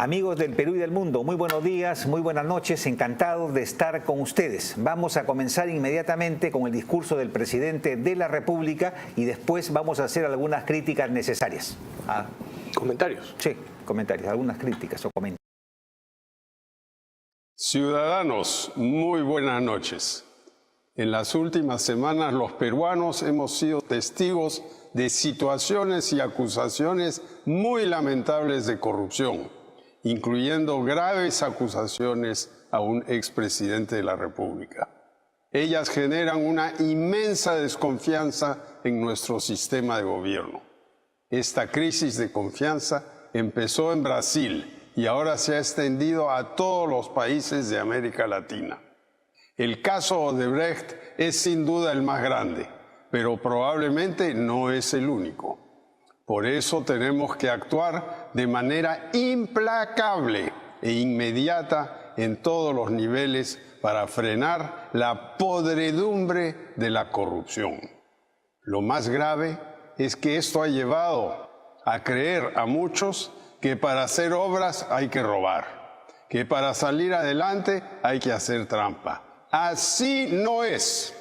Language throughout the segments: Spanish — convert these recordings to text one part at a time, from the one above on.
Amigos del Perú y del mundo, muy buenos días, muy buenas noches, encantados de estar con ustedes. Vamos a comenzar inmediatamente con el discurso del presidente de la República y después vamos a hacer algunas críticas necesarias. ¿Comentarios? Sí, comentarios, algunas críticas o comentarios. Ciudadanos, muy buenas noches. En las últimas semanas los peruanos hemos sido testigos de situaciones y acusaciones muy lamentables de corrupción, incluyendo graves acusaciones a un expresidente de la República. Ellas generan una inmensa desconfianza en nuestro sistema de gobierno. Esta crisis de confianza empezó en Brasil y ahora se ha extendido a todos los países de América Latina. El caso Odebrecht es sin duda el más grande, pero probablemente no es el único. Por eso tenemos que actuar de manera implacable e inmediata en todos los niveles para frenar la podredumbre de la corrupción. Lo más grave es que esto ha llevado a creer a muchos que para hacer obras hay que robar, que para salir adelante hay que hacer trampa. Así no es.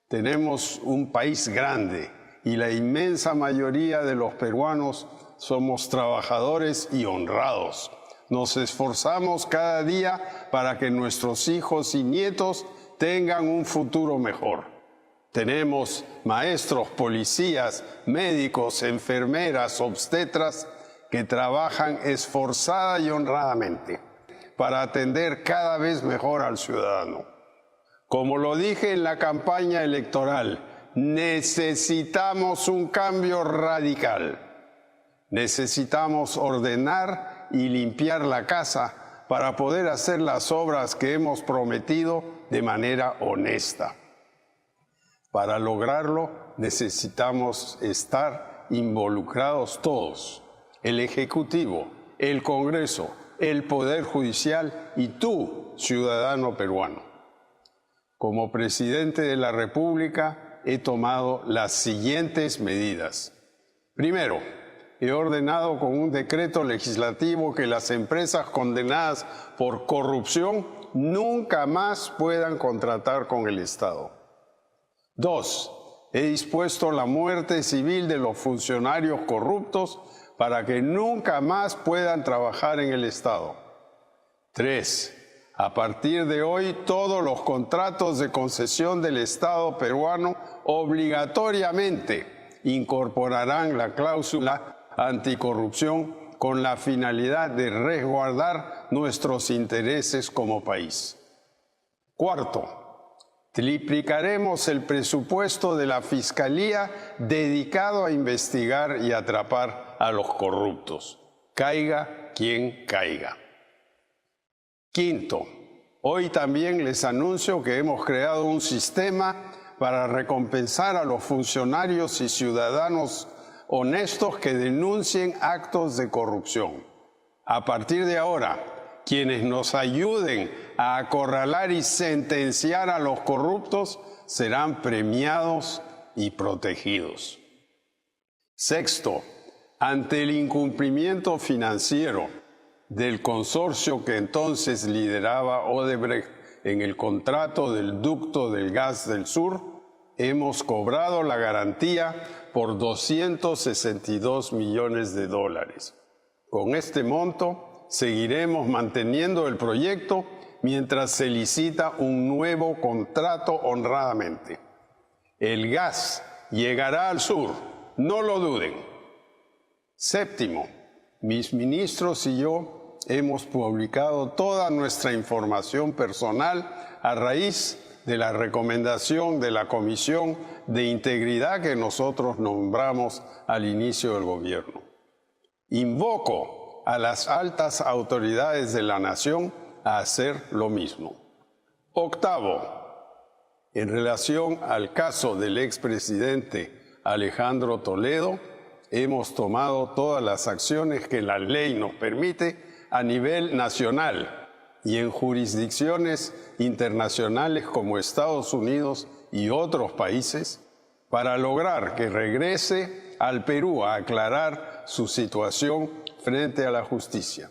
Tenemos un país grande y la inmensa mayoría de los peruanos somos trabajadores y honrados. Nos esforzamos cada día para que nuestros hijos y nietos tengan un futuro mejor. Tenemos maestros, policías, médicos, enfermeras, obstetras que trabajan esforzada y honradamente para atender cada vez mejor al ciudadano. Como lo dije en la campaña electoral, necesitamos un cambio radical. Necesitamos ordenar y limpiar la casa para poder hacer las obras que hemos prometido de manera honesta. Para lograrlo, necesitamos estar involucrados todos: el Ejecutivo, el Congreso, el Poder Judicial y tú, ciudadano peruano. Como presidente de la República, he tomado las siguientes medidas. Primero, he ordenado con un decreto legislativo que las empresas condenadas por corrupción nunca más puedan contratar con el Estado. Dos, he dispuesto la muerte civil de los funcionarios corruptos para que nunca más puedan trabajar en el Estado. 3. A partir de hoy, todos los contratos de concesión del Estado peruano obligatoriamente incorporarán la cláusula anticorrupción con la finalidad de resguardar nuestros intereses como país. Cuarto, triplicaremos el presupuesto de la Fiscalía dedicado a investigar y atrapar a los corruptos, caiga quien caiga. Quinto, hoy también les anuncio que hemos creado un sistema para recompensar a los funcionarios y ciudadanos honestos que denuncien actos de corrupción. A partir de ahora, quienes nos ayuden a acorralar y sentenciar a los corruptos serán premiados y protegidos. Sexto, ante el incumplimiento financiero del consorcio que entonces lideraba Odebrecht en el contrato del ducto del gas del sur, hemos cobrado la garantía por $262 millones. Con este monto, seguiremos manteniendo el proyecto mientras se licita un nuevo contrato honradamente. El gas llegará al sur, no lo duden. Séptimo, mis ministros y yo hemos publicado toda nuestra información personal a raíz de la recomendación de la Comisión de Integridad que nosotros nombramos al inicio del gobierno. Invoco a las altas autoridades de la nación a hacer lo mismo. Octavo, en relación al caso del expresidente Alejandro Toledo, hemos tomado todas las acciones que la ley nos permite a nivel nacional y en jurisdicciones internacionales como Estados Unidos y otros países para lograr que regrese al Perú a aclarar su situación frente a la justicia.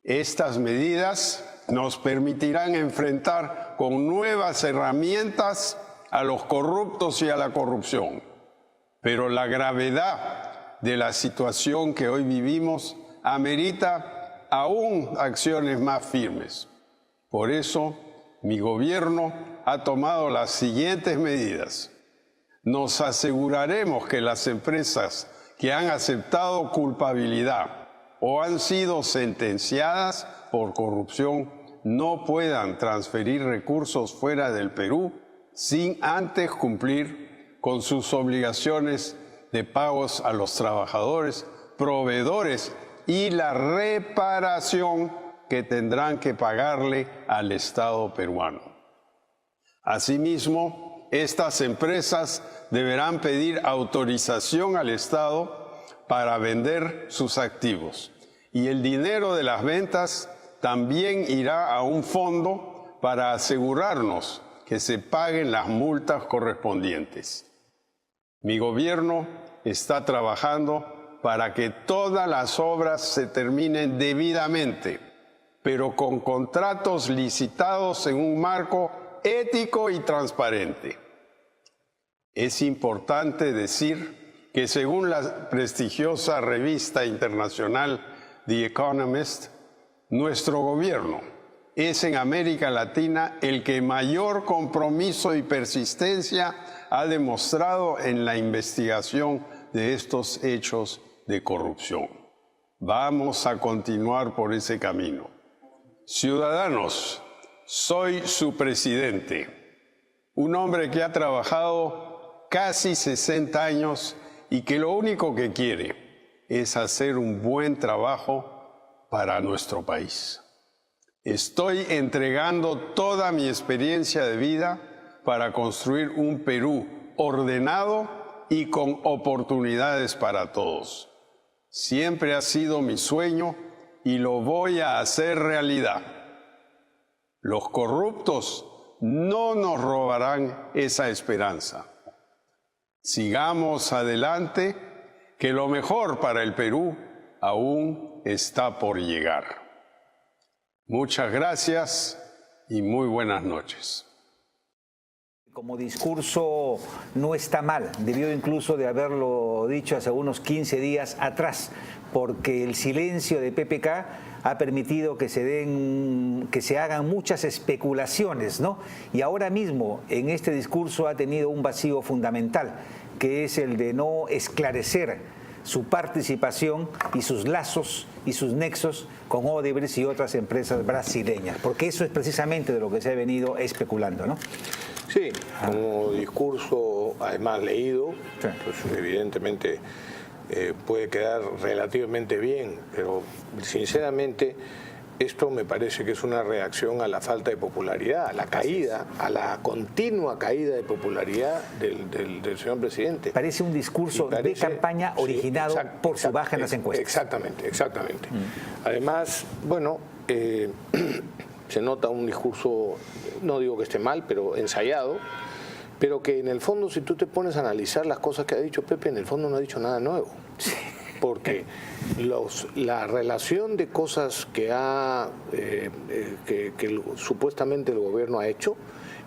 Estas medidas nos permitirán enfrentar con nuevas herramientas a los corruptos y a la corrupción. Pero la gravedad de la situación que hoy vivimos amerita aún acciones más firmes. Por eso, mi gobierno ha tomado las siguientes medidas. Nos aseguraremos que las empresas que han aceptado culpabilidad o han sido sentenciadas por corrupción no puedan transferir recursos fuera del Perú sin antes cumplir con sus obligaciones de pagos a los trabajadores, proveedores y la reparación que tendrán que pagarle al Estado peruano. Asimismo, estas empresas deberán pedir autorización al Estado para vender sus activos y el dinero de las ventas también irá a un fondo para asegurarnos que se paguen las multas correspondientes. Mi gobierno está trabajando para que todas las obras se terminen debidamente, pero con contratos licitados en un marco ético y transparente. Es importante decir que según la prestigiosa revista internacional The Economist, nuestro gobierno es en América Latina el que mayor compromiso y persistencia ha demostrado en la investigación de estos hechos de corrupción. Vamos a continuar por ese camino. Ciudadanos, soy su presidente, un hombre que ha trabajado casi 60 años y que lo único que quiere es hacer un buen trabajo para nuestro país. Estoy entregando toda mi experiencia de vida para construir un Perú ordenado y con oportunidades para todos. Siempre ha sido mi sueño y lo voy a hacer realidad. Los corruptos no nos robarán esa esperanza. Sigamos adelante, que lo mejor para el Perú aún está por llegar. Muchas gracias y muy buenas noches. Como discurso no está mal, debió incluso de haberlo dicho hace unos 15 días atrás, porque el silencio de PPK ha permitido que se hagan muchas especulaciones, ¿no? Y ahora mismo en este discurso ha tenido un vacío fundamental, que es el de no esclarecer su participación y sus lazos y sus nexos con Odebrecht y otras empresas brasileñas, porque eso es precisamente de lo que se ha venido especulando, ¿no? Sí, como discurso, además leído, sí, pues evidentemente puede quedar relativamente bien, pero sinceramente esto me parece que es una reacción a la falta de popularidad, a la caída, a la continua caída de popularidad del señor presidente. Parece un discurso de campaña originado por su baja en las encuestas. Exactamente, exactamente. Además, bueno, se nota un discurso, no digo que esté mal, pero ensayado, pero que en el fondo, si tú te pones a analizar las cosas que ha dicho Pepe, en el fondo no ha dicho nada nuevo. Sí. Porque la relación de cosas que supuestamente el gobierno ha hecho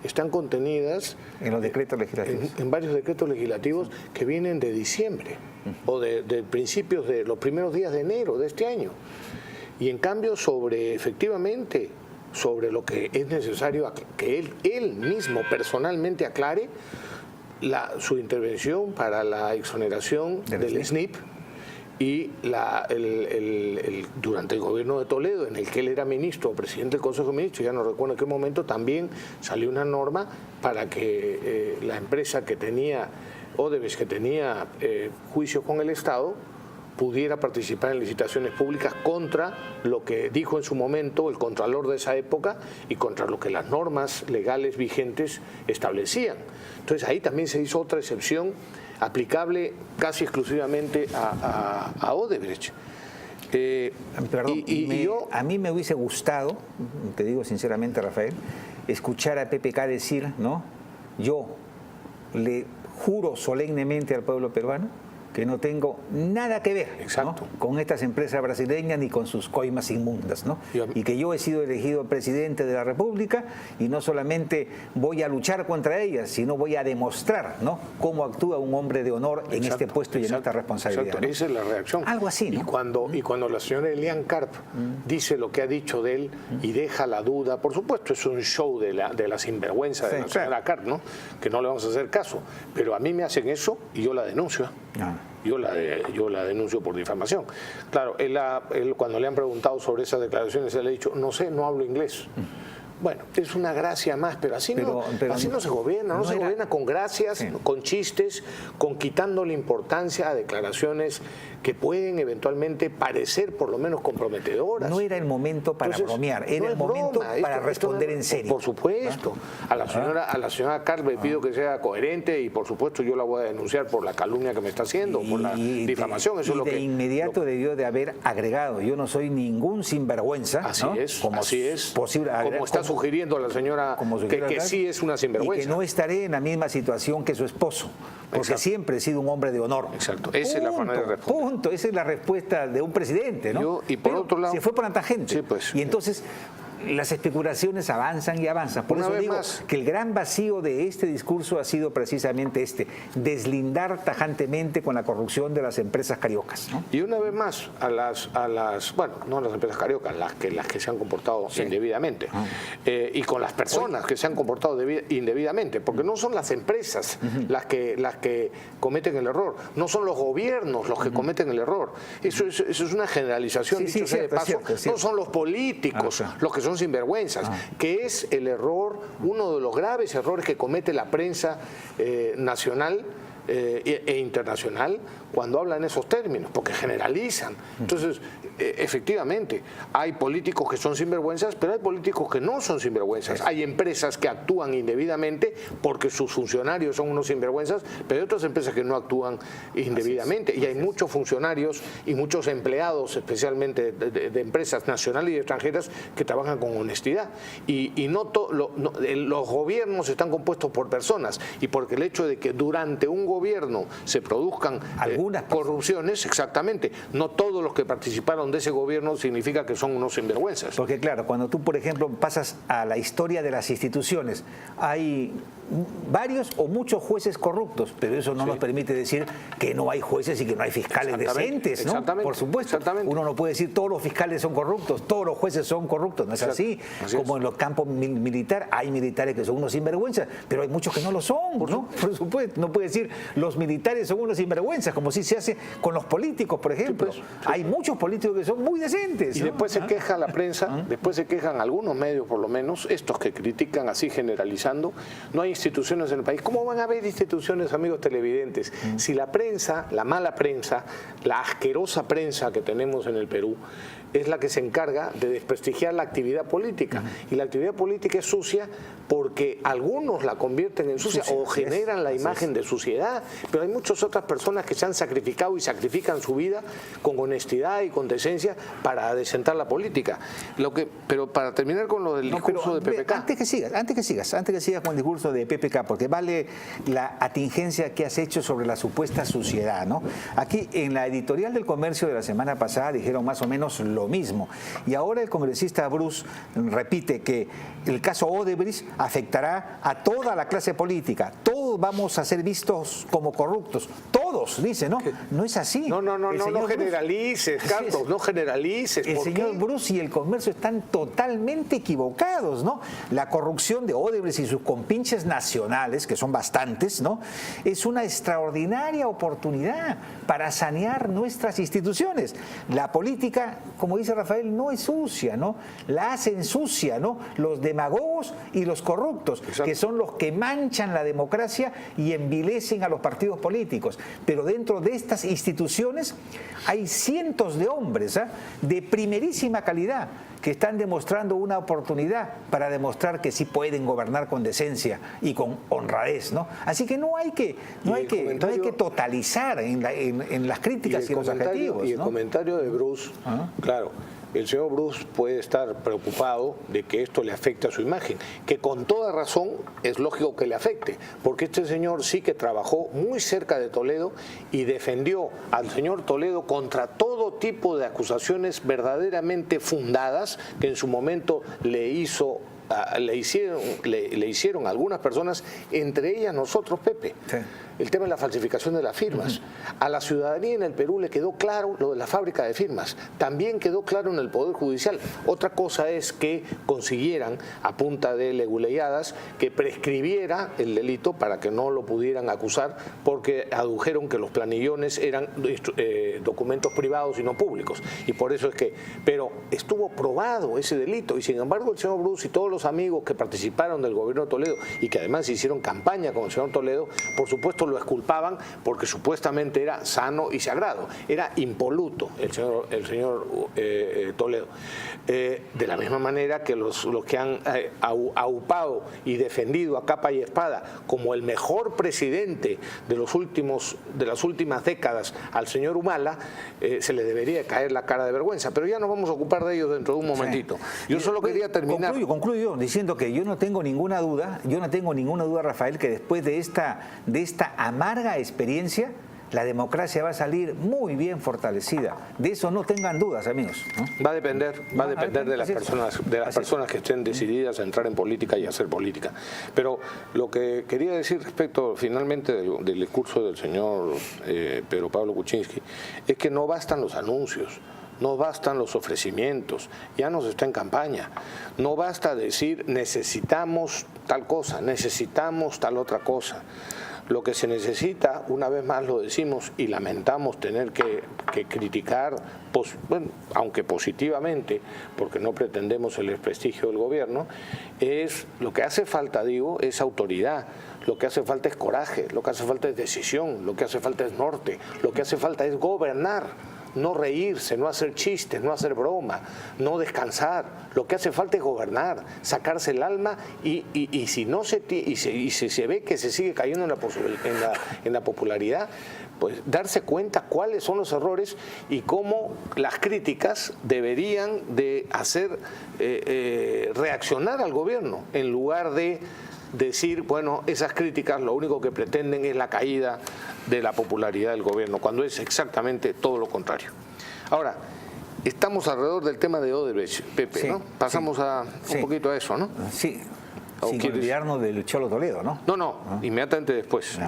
están contenidas en los decretos legislativos, en varios decretos legislativos que vienen de diciembre o de principios de los primeros días de enero de este año. Y en cambio efectivamente sobre lo que es necesario que él mismo personalmente aclare su intervención para la exoneración del SNIP y durante el gobierno de Toledo, en el que él era ministro o presidente del Consejo de Ministros, ya no recuerdo en qué momento, también salió una norma para que la empresa que tenía, Odebrecht, que tenía juicios con el Estado, pudiera participar en licitaciones públicas contra lo que dijo en su momento el contralor de esa época y contra lo que las normas legales vigentes establecían. Entonces ahí también se hizo otra excepción aplicable casi exclusivamente a Odebrecht. Perdón, a mí me hubiese gustado, te digo sinceramente, Rafael, escuchar a PPK decir, ¿no? Yo le juro solemnemente al pueblo peruano que no tengo nada que ver, Exacto. ¿no?, con estas empresas brasileñas ni con sus coimas inmundas, ¿no? Y que yo he sido elegido presidente de la República y no solamente voy a luchar contra ellas, sino voy a demostrar, ¿no?, cómo actúa un hombre de honor en este puesto y en esta responsabilidad. Exacto. ¿no? Esa es la reacción. Algo así, ¿no? Y cuando la señora Elian Karp dice lo que ha dicho de él y deja la duda, por supuesto es un show de la sinvergüenza de la señora Karp, ¿no?, que no le vamos a hacer caso, pero a mí me hacen eso y yo la denuncio. Yo la denuncio por difamación. Claro, él cuando le han preguntado sobre esas declaraciones, él ha dicho, no sé, no hablo inglés. Bueno, es una gracia más, pero así no se gobierna, no se gobierna con gracias, con chistes, con quitándole importancia a declaraciones que pueden eventualmente parecer por lo menos comprometedoras. No era el momento para bromear, era el momento para responder en serio. Por supuesto. A la señora Karp le pido que sea coherente y por supuesto yo la voy a denunciar por la calumnia que me está haciendo, por la difamación. Eso es lo que inmediato debió de haber agregado, yo no soy ningún sinvergüenza. Así es, como así es. Posible, como está sugiriendo a la señora que sí es una sinvergüenza. Y que no estaré en la misma situación que su esposo, porque siempre he sido un hombre de honor. Exacto, esa es la manera de responder. Esa es la respuesta de un presidente, ¿no? Y por otro lado, se fue por la tangente. Sí, pues, y entonces las especulaciones avanzan y avanzan. Por eso digo que el gran vacío de este discurso ha sido precisamente deslindar tajantemente con la corrupción de las empresas cariocas, ¿no? Y una vez más, bueno, no las empresas cariocas, las que se han comportado indebidamente, y con las personas que se han comportado indebidamente, porque no son las empresas las que cometen el error, no son los gobiernos los que cometen el error. Eso es una generalización, dicho sea de paso. No son los políticos los que son sinvergüenzas, que es el error, uno de los graves errores que comete la prensa nacional e internacional cuando hablan en esos términos, porque generalizan. Entonces, efectivamente, hay políticos que son sinvergüenzas, pero hay políticos que no son sinvergüenzas. Hay empresas que actúan indebidamente porque sus funcionarios son unos sinvergüenzas, pero hay otras empresas que no actúan indebidamente. Y hay muchos funcionarios y muchos empleados, especialmente de empresas nacionales y extranjeras, que trabajan con honestidad. Y los gobiernos están compuestos por personas, y porque el hecho de que durante un gobierno se produzcan algunas corrupciones, exactamente, no todos los que participaron de ese gobierno significa que son unos sinvergüenzas. Porque claro, cuando tú, por ejemplo, pasas a la historia de las instituciones, hay varios o muchos jueces corruptos, pero eso no nos permite decir que no hay jueces y que no hay fiscales decentes, ¿no? Por supuesto. Uno no puede decir todos los fiscales son corruptos, todos los jueces son corruptos, no es así. Como en los campos militar hay militares que son unos sinvergüenzas, pero hay muchos que no lo son, ¿no? Por supuesto, no puede decir los militares son unos sinvergüenzas, como si se hace con los políticos, por ejemplo. Hay muchos políticos que son muy decentes, y ¿no? después se queja la prensa, después se quejan algunos medios, por lo menos, estos que critican así generalizando. No hay instituciones en el país. ¿Cómo van a haber instituciones, amigos televidentes, si la prensa, la mala prensa, la asquerosa prensa que tenemos en el Perú, es la que se encarga de desprestigiar la actividad política? Y la actividad política es sucia porque algunos la convierten en sucia o generan la imagen de suciedad, pero hay muchas otras personas que se han sacrificado y sacrifican su vida con honestidad y con decencia para adecentar la política. Pero para terminar con lo del discurso de PPK. Antes que sigas con el discurso de PPK, porque vale la atingencia que has hecho sobre la supuesta suciedad, ¿no? Aquí en la editorial del Comercio de la semana pasada dijeron más o menos lo mismo. Y ahora el congresista Bruce repite que el caso Odebrecht afectará a toda la clase política. Todos vamos a ser vistos como corruptos. Todos, dice, ¿no? No es así. No generalices, Carlos, no generalices. El señor Bruce y el Comercio están totalmente equivocados, ¿no? La corrupción de Odebrecht y sus compinches nacionales, que son bastantes, ¿no?, es una extraordinaria oportunidad para sanear nuestras instituciones. La política, como dice Rafael, no es sucia, ¿no? La hacen sucia, ¿no?, los demagogos y los corruptos, que son los que manchan la democracia y envilecen a los partidos políticos. Pero dentro de estas instituciones hay cientos de hombres de primerísima calidad que están demostrando una oportunidad para demostrar que sí pueden gobernar con decencia y con honradez, ¿no? Así que no hay que totalizar en las críticas y los adjetivos, y el ¿no? comentario de Bruce, claro, el señor Bruce puede estar preocupado de que esto le afecte a su imagen, que con toda razón es lógico que le afecte, porque este señor sí que trabajó muy cerca de Toledo y defendió al señor Toledo contra todo tipo de acusaciones verdaderamente fundadas que en su momento le hicieron algunas personas, entre ellas nosotros, Pepe. Sí. El tema de la falsificación de las firmas. A la ciudadanía en el Perú le quedó claro lo de la fábrica de firmas. También quedó claro en el Poder Judicial. Otra cosa es que consiguieran, a punta de leguleyadas, que prescribiera el delito para que no lo pudieran acusar, porque adujeron que los planillones eran documentos privados y no públicos. Y por eso es que... Pero estuvo probado ese delito, y sin embargo el señor Bruce y todos los amigos que participaron del gobierno de Toledo y que además hicieron campaña con el señor Toledo, por supuesto lo exculpaban porque supuestamente era sano y sagrado, era impoluto el señor Toledo. De la misma manera que los que han aupado y defendido a capa y espada como el mejor presidente de las últimas décadas al señor Humala, se le debería caer la cara de vergüenza, pero ya nos vamos a ocupar de ellos dentro de un momentito. Yo solo quería terminar. Concluyo diciendo que yo no tengo ninguna duda, Rafael, que después de esta amarga experiencia, la democracia va a salir muy bien fortalecida. De eso no tengan dudas, amigos, ¿no? Va a depender de las personas que estén decididas a entrar en política y a hacer política. Pero lo que quería decir respecto finalmente del discurso del señor Pedro Pablo Kuczynski es que no bastan los anuncios. No bastan los ofrecimientos, ya no se está en campaña. No basta decir necesitamos tal cosa, necesitamos tal otra cosa. Lo que se necesita, una vez más lo decimos y lamentamos tener que criticar, bueno, aunque positivamente, porque no pretendemos el desprestigio del gobierno, lo que hace falta, digo, es autoridad. Lo que hace falta es coraje, lo que hace falta es decisión, lo que hace falta es norte, lo que hace falta es gobernar. No reírse, no hacer chistes, no hacer broma, no descansar. Lo que hace falta es gobernar, sacarse el alma y si se ve que se sigue cayendo en la popularidad, pues darse cuenta cuáles son los errores y cómo las críticas deberían de hacer reaccionar al gobierno en lugar de decir, bueno, esas críticas lo único que pretenden es la caída de la popularidad del gobierno, cuando es exactamente todo lo contrario. Ahora, estamos alrededor del tema de Odebrecht, Pepe, sí, ¿no? Pasamos un poquito a eso, ¿no? Sí. Sin olvidarnos del Cholo Toledo, ¿no? No, inmediatamente después.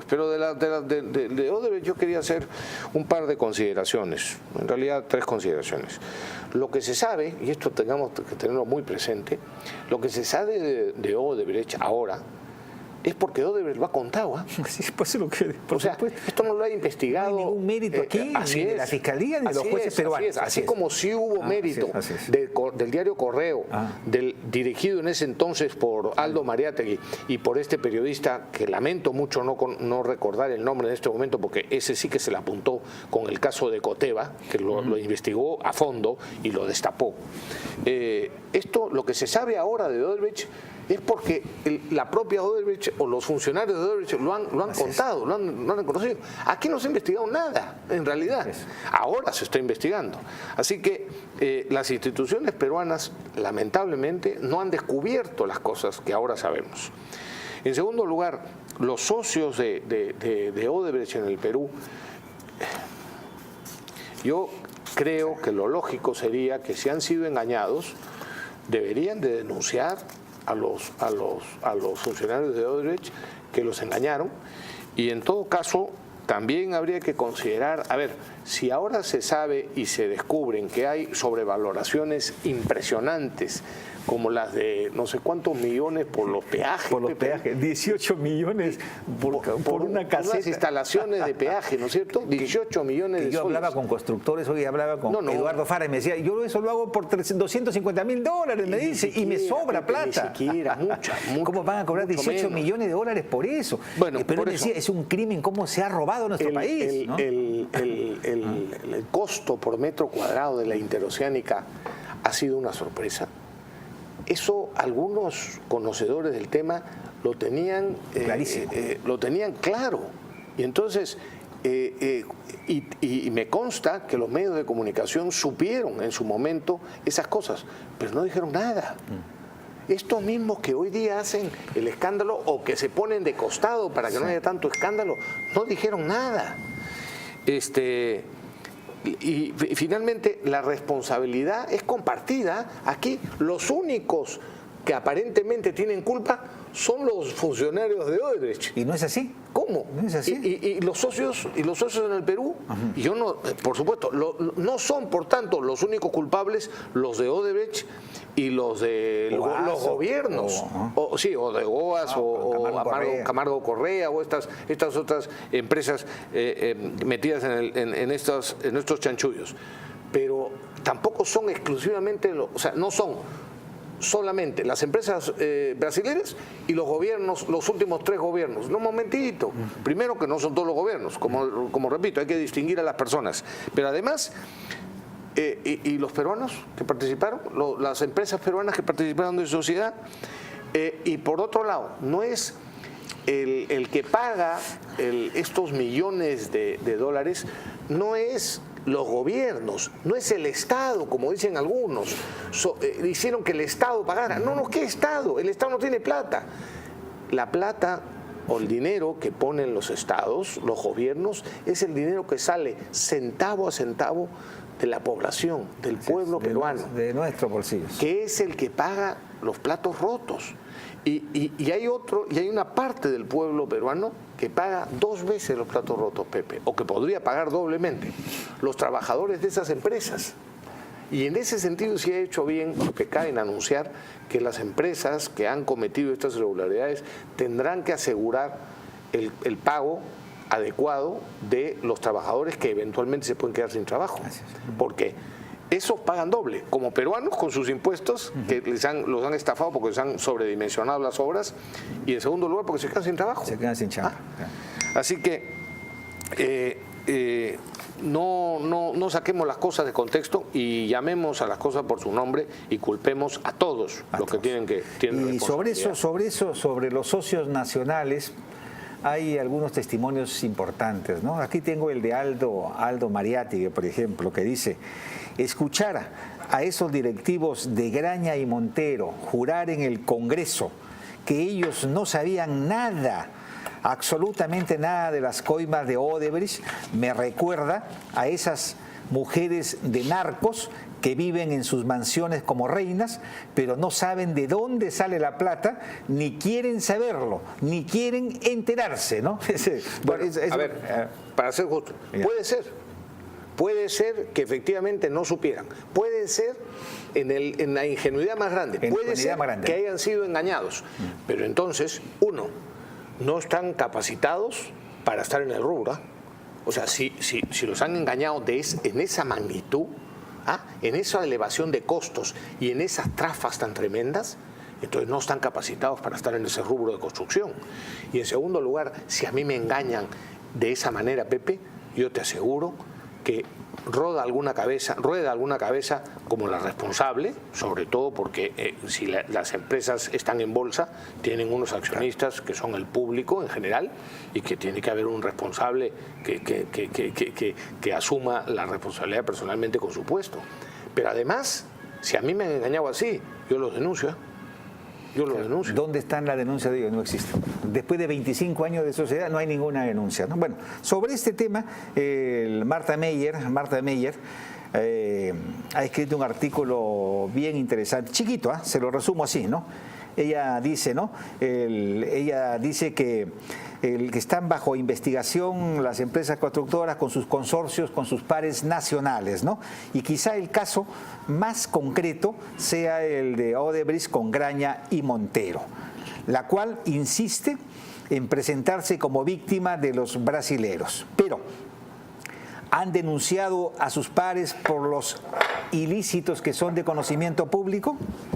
Pero de Odebrecht yo quería hacer un par de consideraciones, en realidad 3 consideraciones. Lo que se sabe, y esto tenemos que tenerlo muy presente, lo que se sabe de Odebrecht ahora es porque Odebrecht lo ha contado. Sí, pues lo que, o sea, esto no lo ha investigado. No hay ningún mérito aquí, ni de la Fiscalía ni de los jueces peruanos. Así como sí hubo mérito del diario Correo, dirigido en ese entonces por Aldo Mariátegui y por este periodista que lamento mucho no recordar el nombre en este momento, porque ese sí que se le apuntó con el caso de Coteva, que lo investigó a fondo y lo destapó. Esto, lo que se sabe ahora de Odebrecht, es porque la propia Odebrecht o los funcionarios de Odebrecht lo han contado, lo han conocido. Aquí no se ha investigado nada, en realidad. Ahora se está investigando. Así que las instituciones peruanas, lamentablemente, no han descubierto las cosas que ahora sabemos. En segundo lugar, los socios de Odebrecht en el Perú, yo creo que lo lógico sería que si han sido engañados, deberían de denunciar a los funcionarios de Odebrecht que los engañaron, y en todo caso también habría que considerar, a ver, si ahora se sabe y se descubren que hay sobrevaloraciones impresionantes como las de no sé cuántos millones por los peajes. Por los peajes, 18 millones por una caseta. Unas instalaciones de peaje, ¿no es cierto? 18 millones de soles. Yo hablaba con constructores, hoy hablaba con Eduardo Fara y me decía, yo eso lo hago por $250.000, me dice, y me sobra plata. Ni siquiera, mucha. ¿Cómo van a cobrar 18 millones de dólares por eso? Bueno, pero me decía, es un crimen cómo se ha robado nuestro país, ¿no? El costo por metro cuadrado de la interoceánica ha sido una sorpresa. Eso algunos conocedores del tema lo tenían claro. Y entonces Y me consta que los medios de comunicación supieron en su momento esas cosas, pero no dijeron nada. Estos mismos que hoy día hacen el escándalo o que se ponen de costado para que no haya tanto escándalo, no dijeron nada. Y finalmente la responsabilidad es compartida. Aquí los únicos que aparentemente tienen culpa son los funcionarios de Odebrecht. ¿Y no es así? ¿Cómo? ¿No es así? Y los socios en el Perú, y yo no, por supuesto, no son por tanto los únicos culpables los de Odebrecht y los de los gobiernos, o de OAS o Camargo Correa o estas otras empresas metidas en estos chanchullos. Pero tampoco son exclusivamente, o sea, no son solamente las empresas brasileñas y los gobiernos, los últimos 3 gobiernos. No, un momentito. Primero, que no son todos los gobiernos, como repito, hay que distinguir a las personas. Pero además, y los peruanos que participaron, las empresas peruanas que participaron de sociedad, y por otro lado, no es el que paga estos millones de dólares, no es los gobiernos, no es el Estado, como dicen algunos. Hicieron que el Estado pagara. No, ¿qué Estado? El Estado no tiene plata. La plata o el dinero que ponen los estados, los gobiernos, es el dinero que sale centavo a centavo de la población, del pueblo peruano. De nuestros bolsillos. Que es el que paga los platos rotos. Y hay una parte del pueblo peruano que paga 2 veces los platos rotos, Pepe, o que podría pagar doblemente, los trabajadores de esas empresas. Y en ese sentido sí ha hecho bien lo que cae en anunciar que las empresas que han cometido estas irregularidades tendrán que asegurar el pago adecuado de los trabajadores que eventualmente se pueden quedar sin trabajo. Porque esos pagan doble, como peruanos con sus impuestos, que los han estafado porque les han sobredimensionado las obras, y en segundo lugar porque se quedan sin trabajo. Se quedan sin chamba. Así que no saquemos las cosas de contexto y llamemos a las cosas por su nombre y culpemos a todos los que tienen Y sobre los socios nacionales, hay algunos testimonios importantes, ¿no? Aquí tengo el de Aldo Mariátegui, por ejemplo, que dice: escuchar a esos directivos de Graña y Montero jurar en el Congreso que ellos no sabían nada, absolutamente nada de las coimas de Odebrecht, me recuerda a esas mujeres de narcos que viven en sus mansiones como reinas, pero no saben de dónde sale la plata, ni quieren saberlo, ni quieren enterarse, ¿no? A ver, para ser justo, puede ser que efectivamente no supieran, puede ser en la ingenuidad más grande, puede ser que hayan sido engañados, pero entonces, no están capacitados para estar en el rubro. O sea, si los han engañado en esa magnitud, en esa elevación de costos y en esas trafas tan tremendas, entonces no están capacitados para estar en ese rubro de construcción. Y en segundo lugar, si a mí me engañan de esa manera, Pepe, yo te aseguro que rueda alguna cabeza como la responsable, sobre todo porque si las empresas están en bolsa, tienen unos accionistas que son el público en general, y que tiene que haber un responsable que asuma la responsabilidad personalmente con su puesto. Pero además, si a mí me han engañado así, yo lo denuncio. ¿Dónde está la denuncia de ellos? No existe. Después de 25 años de sociedad no hay ninguna denuncia, ¿no? Bueno, sobre este tema, Marta Meyer ha escrito un artículo bien interesante, chiquito, se lo resumo así, ¿no? Ella dice, ¿no? Ella dice que están bajo investigación las empresas constructoras con sus consorcios, con sus pares nacionales, ¿no? Y quizá el caso más concreto sea el de Odebrecht con Graña y Montero, la cual insiste en presentarse como víctima de los brasileros. Pero ¿han denunciado a sus pares por los ilícitos que son de conocimiento público?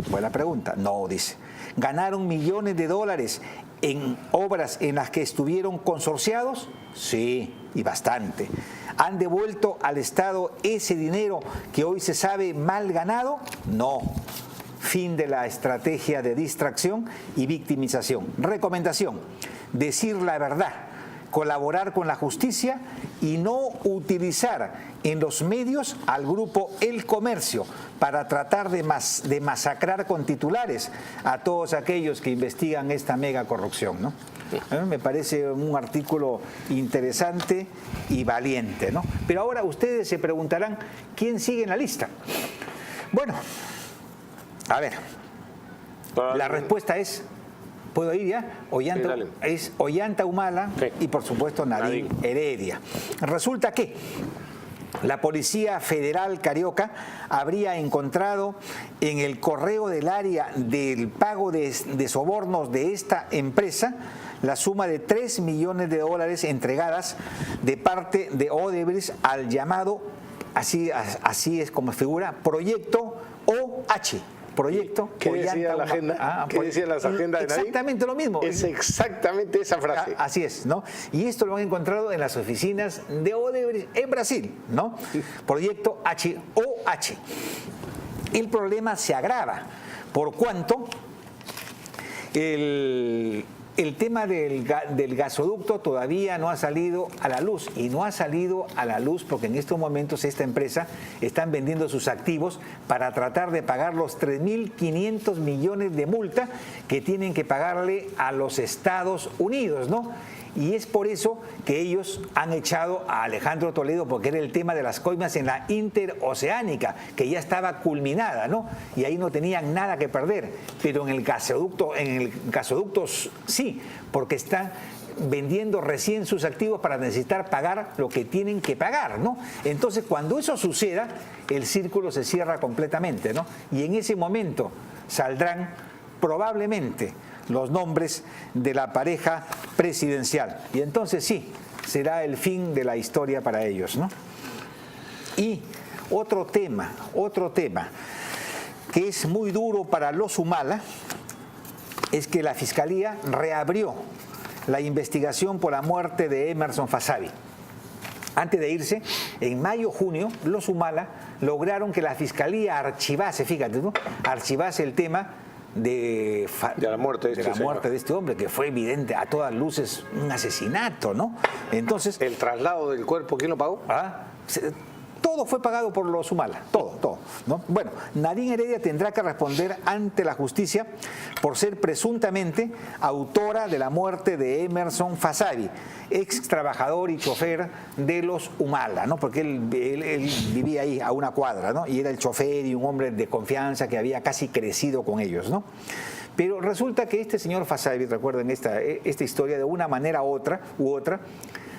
Buena pregunta. No, dice. ¿Ganaron millones de dólares en obras en las que estuvieron consorciados? Sí, y bastante. ¿Han devuelto al Estado ese dinero que hoy se sabe mal ganado? No. Fin de la estrategia de distracción y victimización. Recomendación: decir la verdad, colaborar con la justicia y no utilizar en los medios al grupo El Comercio para tratar de masacrar con titulares a todos aquellos que investigan esta mega corrupción, ¿no? Me parece un artículo interesante y valiente, ¿no? Pero ahora ustedes se preguntarán, ¿quién sigue en la lista? Bueno, a ver, la respuesta es, ¿puedo ir ya? Es Ollanta Humala y por supuesto Nadine Heredia. Resulta que la Policía Federal Carioca habría encontrado en el correo del área del pago de sobornos de esta empresa la suma de $3 millones entregadas de parte de Odebrecht al llamado, así es como figura, Proyecto OH. Proyecto. ¿Qué decía la agenda? ¿Qué decían las agendas de Nadine? Exactamente lo mismo. Es exactamente esa frase. Así es, ¿no? Y esto lo han encontrado en las oficinas de Odebrecht en Brasil, ¿no? Proyecto OH. El problema se agrava por cuanto el tema del gasoducto todavía no ha salido a la luz, y no ha salido a la luz porque en estos momentos esta empresa están vendiendo sus activos para tratar de pagar los 3.500 millones de multa que tienen que pagarle a los Estados Unidos, ¿no? Y es por eso que ellos han echado a Alejandro Toledo, porque era el tema de las coimas en la interoceánica, que ya estaba culminada, ¿no? Y ahí no tenían nada que perder. Pero en el gasoducto sí, porque están vendiendo recién sus activos para necesitar pagar lo que tienen que pagar, ¿no? Entonces, cuando eso suceda, el círculo se cierra completamente, ¿no? Y en ese momento saldrán probablemente los nombres de la pareja presidencial. Y entonces sí, será el fin de la historia para ellos, ¿no? Y otro tema que es muy duro para los Humala es que la Fiscalía reabrió la investigación por la muerte de Emerson Fasabi. Antes de irse, en mayo-junio, los Humala lograron que la Fiscalía archivase, fíjate, ¿no? Archivase el tema de la muerte de este hombre, que fue evidente a todas luces un asesinato, ¿no? Entonces, el traslado del cuerpo, ¿quién lo pagó? Todo fue pagado por los Humala, todo, ¿no? Bueno, Nadine Heredia tendrá que responder ante la justicia por ser presuntamente autora de la muerte de Emerson Fasabi, ex trabajador y chofer de los Humala, ¿no? Porque él vivía ahí a una cuadra, ¿no? Y era el chofer y un hombre de confianza que había casi crecido con ellos, ¿no? Pero resulta que este señor Fasabi, recuerden esta historia, de una manera u otra,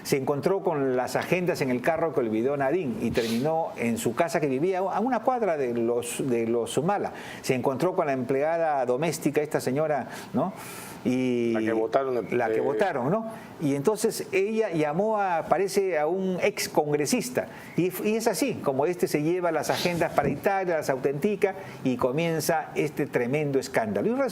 se encontró con las agendas en el carro que olvidó Nadine y terminó en su casa, que vivía a una cuadra de los Humala. Se encontró con la empleada doméstica, esta señora, ¿no? Y la que votaron, ¿no? Y entonces ella llamó parece a un ex congresista, y es así como se lleva las agendas para Italia, las autentica y comienza este tremendo escándalo.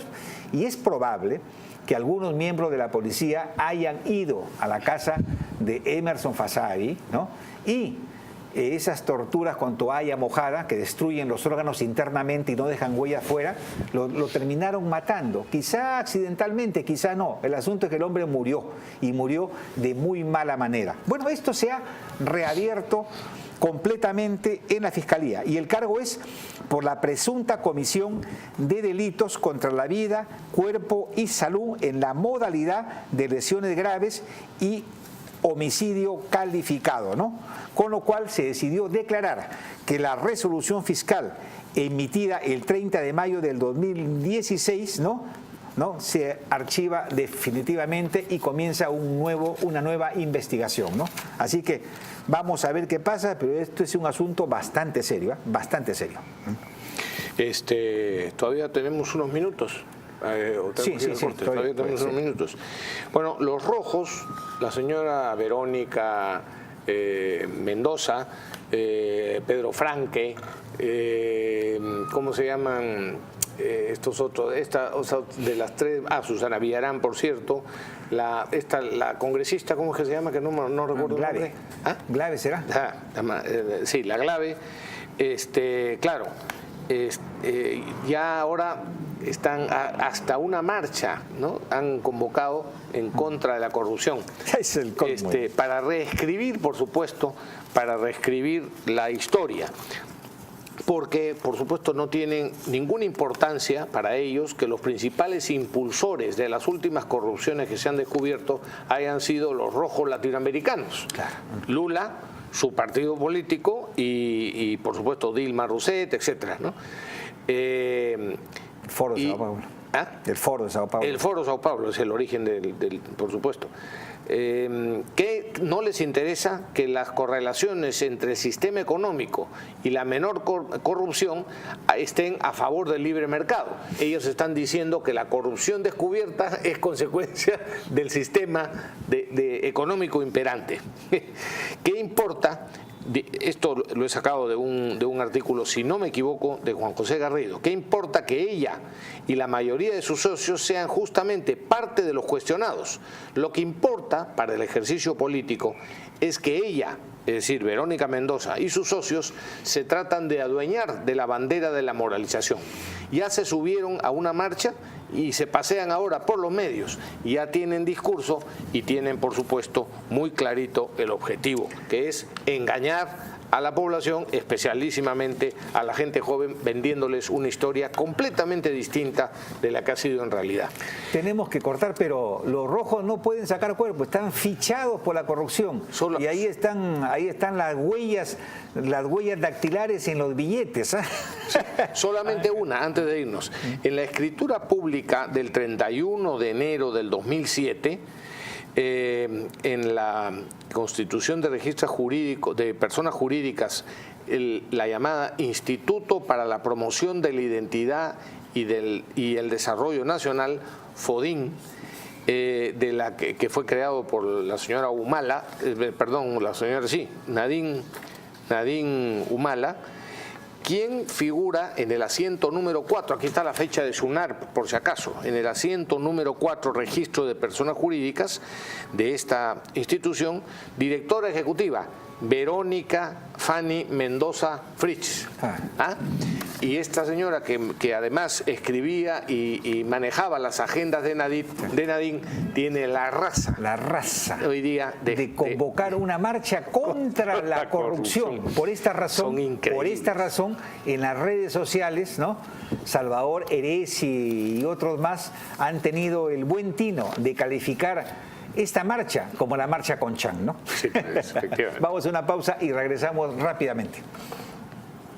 Y es probable que algunos miembros de la policía hayan ido a la casa de Emerson Fasabi, ¿no? Y esas torturas con toalla mojada que destruyen los órganos internamente y no dejan huella afuera, lo terminaron matando. Quizá accidentalmente, quizá no. El asunto es que el hombre murió, y murió de muy mala manera. Bueno, esto se ha reabierto completamente en la Fiscalía, y el cargo es por la presunta comisión de delitos contra la vida, cuerpo y salud en la modalidad de lesiones graves y homicidio calificado, ¿no? Con lo cual se decidió declarar que la resolución fiscal emitida el 30 de mayo del 2016, ¿no? Se archiva definitivamente y comienza una nueva investigación, ¿no? Así que vamos a ver qué pasa, pero esto es un asunto bastante serio, ¿eh? Bastante serio. Todavía tenemos unos minutos. Sí, todavía tenemos unos minutos. Bueno, los rojos, la señora Verónica Mendoza, Pedro Franque, ¿cómo se llaman estos otros? De las tres, Susana Villarán, por cierto, la congresista, ¿cómo es que se llama? Que no recuerdo. Glave. Glave será. Sí, la Glave. Claro, ya ahora están hasta una marcha, ¿no? Han convocado en contra de la corrupción. Es el colmo. Para reescribir, por supuesto, para reescribir la historia. Porque, por supuesto, no tienen ninguna importancia para ellos que los principales impulsores de las últimas corrupciones que se han descubierto hayan sido los rojos latinoamericanos. Claro. Lula, su partido político y por supuesto, Dilma Rousseff, etcétera, ¿no? Foro de Sao Paulo. ¿Ah? El Foro de Sao Paulo. El Foro de Sao Paulo es el origen por supuesto. Que no les interesa que las correlaciones entre el sistema económico y la menor corrupción estén a favor del libre mercado. Ellos están diciendo que la corrupción descubierta es consecuencia del sistema económico imperante. ¿Qué importa? Esto lo he sacado de un artículo, si no me equivoco, de Juan José Garrido. ¿Qué importa que ella y la mayoría de sus socios sean justamente parte de los cuestionados? Lo que importa para el ejercicio político es que ella, es decir, Verónica Mendoza y sus socios, se tratan de adueñar de la bandera de la moralización. Ya se subieron a una marcha y se pasean ahora por los medios, ya tienen discurso y tienen, por supuesto, muy clarito el objetivo, que es engañar a la población, especialísimamente a la gente joven, vendiéndoles una historia completamente distinta de la que ha sido en realidad. Tenemos que cortar, pero los rojos no pueden sacar cuerpo, están fichados por la corrupción. Y ahí están las huellas dactilares en los billetes. Sí, solamente una, antes de irnos. En la escritura pública del 31 de enero del 2007, en la Constitución de Registro Jurídico de Personas Jurídicas, la llamada Instituto para la Promoción de la Identidad y el Desarrollo Nacional, FODIN, que fue creado por la señora Humala, Nadine Humala, quien figura en el asiento número 4, aquí está la fecha de SUNAR por si acaso, en el asiento número 4, registro de personas jurídicas de esta institución, directora ejecutiva, Verónica Fanny Mendoza Fritz. Y esta señora que además escribía y manejaba las agendas de Nadine tiene la raza hoy día de convocar una marcha contra la corrupción. Por esta razón, en las redes sociales, ¿no? Salvador Heresi y otros más han tenido el buen tino de calificar esta marcha como la marcha con Chan, ¿no? Sí, efectivamente. Vamos a una pausa y regresamos rápidamente.